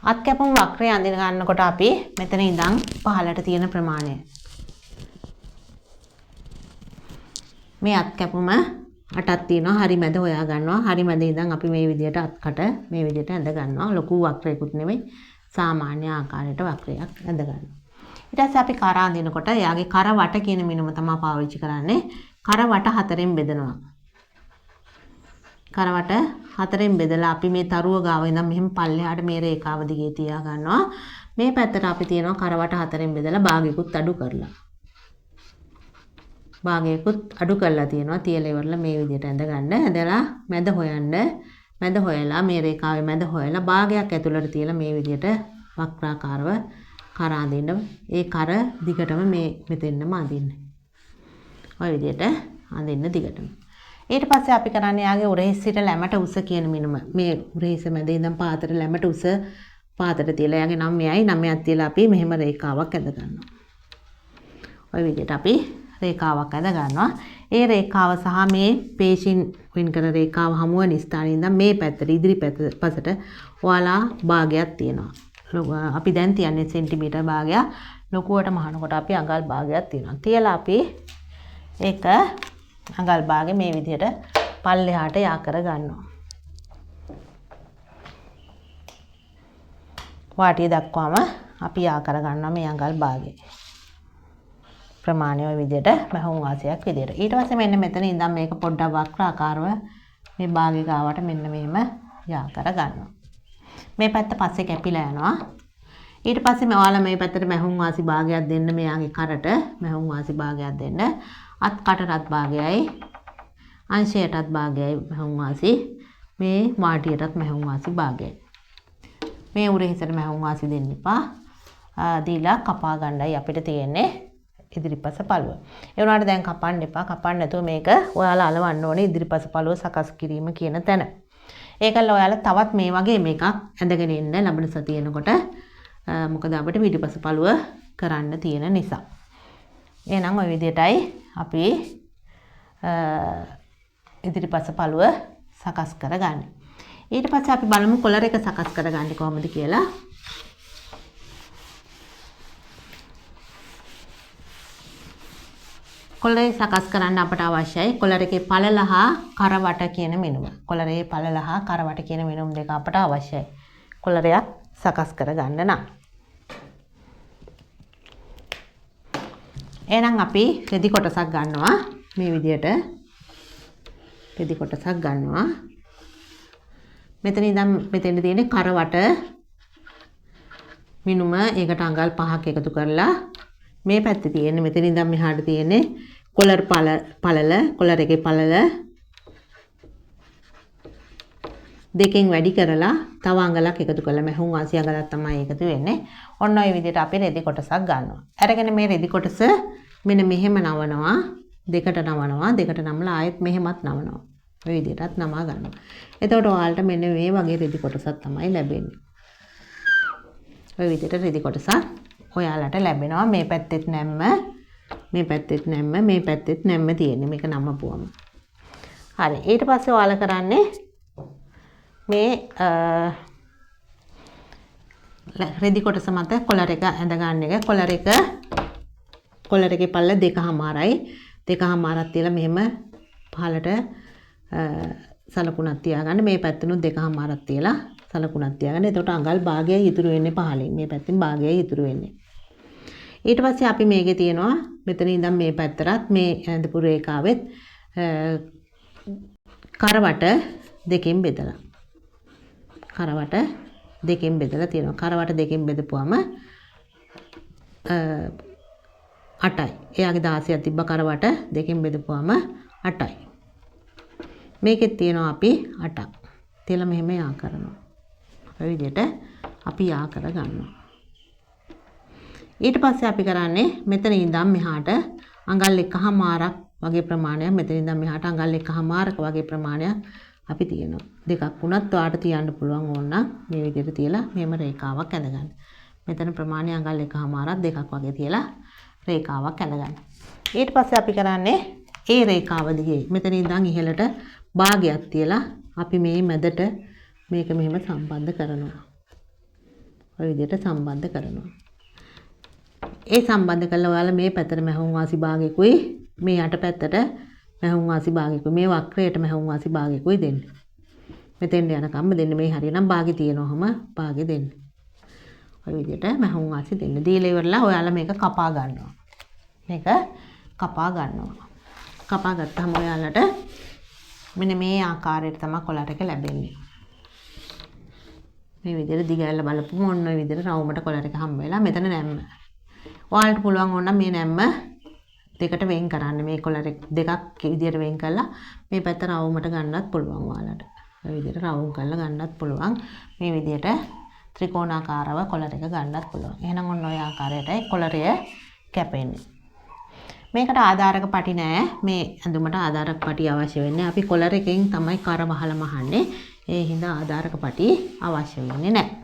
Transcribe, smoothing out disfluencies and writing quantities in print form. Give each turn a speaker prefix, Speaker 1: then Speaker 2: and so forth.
Speaker 1: අත් කැපුම් වක්‍රය අඳින ගන්නකොට අපි මෙතන ඉඳන් පහළට තියෙන ප්‍රමාණය මේ අත් කැපුම 8ක් තියෙනවා. හරි මැද හොයා ගන්නවා. හරි මැද ඉඳන් අපි මේ විදිහට අත්කට මේ විදිහට ඇඳ ගන්නවා. ලොකු වක්‍රයකුත් නෙමෙයි. සාමාන්‍ය ආකාරයට වක්‍රයක් ඇඳ ගන්නවා. ඊට පස්සේ අපි කර අඳිනකොට එයාගේ කර වට කියන මිනුම තමයි පාවිච්චි කරන්නේ. කර වට 4ෙන් බෙදනවා. කර වට 4ෙන් බෙදලා අපි මේ තරුව ගාව ඉඳන් මෙහෙම පල්ලෙහාට මේ රේඛාව දිගේ තියා ගන්නවා. මේ පැත්තට අපි තියනවා කර වට 4ෙන් බෙදලා භාගයකුත් අඩු කරලා. භාගයකුත් අඩු කරලා තියෙනවා. තියලා ඉවරලා මේ විදිහට ඇඳ ගන්න. ඇඳලා මැද හොයන්න. මැද හොයලා මේ රේඛාවේ මැද හොයලා භාගයක් ඇතුළට තියලා මේ විදිහට වක්‍රාකාරව කර අඳින්න. ඒ කර දිගටම මේ මෙතෙන්නම අඳින්න. ඔය විදිහට අඳින්න දිගටම. ඊට පස්සේ අපි කරන්නේ යාගේ උරහිස් සිට ලැමට උස කියන මිනුම. මේ උරහිස මැද ඉඳන් පාතට ලැමට උස පාතට තියලා යාගේ 9යි 9ක් තියලා අපි මෙහෙම රේඛාවක් ඇඳ ගන්නවා. ඔය විදිහට අපි රේඛාවක් ඇඳ ගන්නවා. ඒ රේඛාව සහ මේ පේශින් වෙන් කරන රේඛාව හමු වෙන ස්ථානයේ ඉඳන් මේ පැත්තට ඉදිරි පැත්තට ඔයාලා භාගයක් තියෙනවා. අපි දැන් තියන්නේ සෙන්ටිමීටර් භාගයක්. ලොකුවට මහනකොට අපි අඟල් භාගයක් තියෙනවා. තියලා අපි ඒක අඟල් භාගෙ මේ විදිහට පල්ලෙහාට යා කර ගන්නවා. වාටිය දක්වාම අපි යා කර ගන්නවා මේ අඟල් භාගෙ. ප්‍රමාණය ඔය විදිහට මහුම් වාසියක් විදිහට. ඊට පස්සේ මෙන්න මෙතන ඉඳන් මේක පොඩ්ඩක් වක්‍රාකාරව මේ භාගෙ ගාවට මෙන්න මෙහෙම යා කර ගන්නවා. මේ පැත්ත පස්සේ කැපිලා යනවා. ඊට පස්සේ ඔයාලා මේ පැත්තට මහුම් වාසි භාගයක් දෙන්න මෙයාගේ කරට මහුම් වාසි භාගයක් දෙන්න. අත් කටටත් භාගයයි අංශයටත් භාගයයි මහුම් වාසි. මේ වාටියටත් මහුම් වාසි භාගයයි. මේ උරහිසට මහුම් වාසි දෙන්න එපා. දීලා කපා ගන්නයි අපිට තියෙන්නේ. ඉදිරිපස පළුව. ඒ වුණාට දැන් කපන්න එපා. කපන්න නැතුව මේක ඔයාලා අලවන්න ඕනේ ඉදිරිපස පළුව සකස් කිරීම කියන තැන. ඒකල ඔයාලා තවත් මේ වගේ මේකක් ඇඳගෙන ඉන්න ලබන සතියේනකොට මොකද අපිට පිටිපස පළුව කරන්න තියෙන නිසා. එහෙනම් ওই විදිහටයි අපි ඉදිරිපස පළුව සකස් කරගන්නේ. ඊට පස්සේ අපි බලමු කොලර් එක සකස් කරගන්නේ කොහොමද කියලා. කොලර් සකස් කරන්න අපට අවශ්‍යයි කොලර් එකේ පළල හා කරවට කියන මෙනුම. කොලරේ පළල හා කරවට කියන මෙනුම් දෙක අපට අවශ්‍යයි. කොලරයක් සකස් කරගන්න නම්. එහෙනම් අපි රෙදි කොටසක් ගන්නවා මේ විදිහට. රෙදි කොටසක් ගන්නවා. මෙතන ඉඳන් මෙතෙන්ට තියෙන්නේ කරවට මිනුම ඒකට අඟල් 5ක් එකතු කරලා මේ පැත්තේ තියෙන්නේ මෙතන ඉඳන් මෙහාට තියෙන්නේ කොලර් පළල කොලර් එකේ පළල දෙකෙන් වැඩි කරලා තව අඟලක් එකතු කරලා මහුම් වාසි අඟලක් තමයි එකතු වෙන්නේ. ඔන්න ඔය විදිහට අපි රෙදි කොටසක් ගන්නවා. අරගෙන මේ රෙදි කොටස මෙන්න මෙහෙම නවනවා. දෙකට නවනවා. දෙකට නමලා ආයෙත් මෙහෙමත් නවනවා. ඔය විදිහටත් නමා ගන්නවා. එතකොට ඔයාලට මෙන්න මේ වගේ රෙදි කොටසක් තමයි ලැබෙන්නේ. ඔය විදිහට රෙදි කොටසක් ඔයාලට ලැබෙනවා. මේ පැත්තෙත් නැම්ම, මේ පැත්තෙත් නැම්ම, මේ පැත්තෙත් නැම්ම තියෙන්නේ. මේක නමපුවම. හරි. ඊට පස්සේ ඔයාලා කරන්නේ මේ රෙදි කොටස මත කොලර් එක ඇඳ ගන්න එක. කොලර් එකේ පල්ල 2.5යි. 2.5ක් තියලා මෙහෙම පහලට සලකුණක් තියාගන්න. මේ පැත්තෙනුත් 2.5ක් තියලා සලකුණක් තියාගන්න. එතකොට අඟල් භාගයයි ඉතුරු වෙන්නේ 15න්. මේ පැත්තෙන් භාගයයි ඉතුරු වෙන්නේ. ඊට පස්සේ අපි මේකේ තියනවා මෙතන ඉඳන් මේ පැත්තට මේ ඇඳපු රේඛාවෙත් කරවට දෙකෙන් බෙදලා. කරවට දෙකෙන් බෙදලා තියෙනවා. කරවට දෙකෙන් බෙදපුවම 8යි. එයාගේ 16ක් තිබ්බ කරවට දෙකෙන් බෙදපුවම 8යි. මේකෙත් තියෙනවා අපි 8ක්. තියලා මෙහෙම යා කරනවා. ඔය විදිහට අපි යා කර ගන්නවා. ඊට පස්සේ අපි කරන්නේ මෙතන ඉඳන් මෙහාට අඟල් 1.5ක් වගේ ප්‍රමාණයක් මෙතන ඉඳන් මෙහාට අඟල් 1.5ක වගේ ප්‍රමාණයක් අපි තියෙනවා. දෙකක් වුණත් ඔයාලට තියන්න පුළුවන් ඕන නම් මේ විදිහට තියලා මෙහෙම රේඛාවක් ඇඳගන්න. මෙතන ප්‍රමාණය අඟල් 1.5ක් දෙකක් වගේ තියලා රේඛාවක් ඇඳගන්න. ඊට පස්සේ අපි කරන්නේ ඒ රේඛාව දිගේ මෙතන ඉඳන් ඉහළට භාගයක් තියලා අපි මේ මැදට මේක මෙහෙම සම්බන්ධ කරනවා. ඔය විදිහට සම්බන්ධ කරනවා. ඒ සම්බන්ධ කරලා ඔයාලා මේ පැත්තට මැහුම් වාසි භාගයකුයි මේ යට පැත්තට මැහුම් වාසි භාගයකුයි මේ වක්‍රයට මැහුම් වාසි භාගයකුයි දෙන්න. මෙතෙන් යනකම්ම දෙන්න මේ හරියනම් භාගෙ තියෙනවම භාගෙ දෙන්න. ඔය විදිහට මැහුම් වාසි දෙන්න. දීලා ඉවරලා ඔයාලා මේක කපා ගන්නවා. මේක කපා ගන්නවා. කපා ගත්තාම ඔයාලට මෙන්න මේ ආකාරයට තමයි කොලර් එක ලැබෙන්නේ. මේ විදිහට දිගහැරලා බලපුවම ඔන්න ඔය විදිහට රවුමට කොලර් එක හම්බ වෙලා මෙතන නැම්ම. ඔයාලට පුළුවන් ඕන මේ නැම්ම දෙකට වෙන් කරන්න. මේ කොලර් දෙකක් විදිහට වෙන් කරලා මේ පැත්ත රවුමට ගන්නත් පුළුවන් ඔයාලට. ඔය විදිහට රවුම් කරලා ගන්නත් පුළුවන්. මේ විදිහට ත්‍රිකෝණාකාරව කොලර් එක ගන්නත් පුළුවන්. එහෙනම් ඔන්න ඔය ආකාරයටයි කොලරය කැපෙන්නේ. මේකට ආධාරක පටි නෑ. මේ ඇඳුමට ආධාරක පටි අවශ්‍ය වෙන්නේ. අපි කොලර් එකෙන් තමයි කර වහලා මහන්නේ. ඒ හින්දා ආධාරක පටි අවශ්‍ය වෙන්නේ නෑ.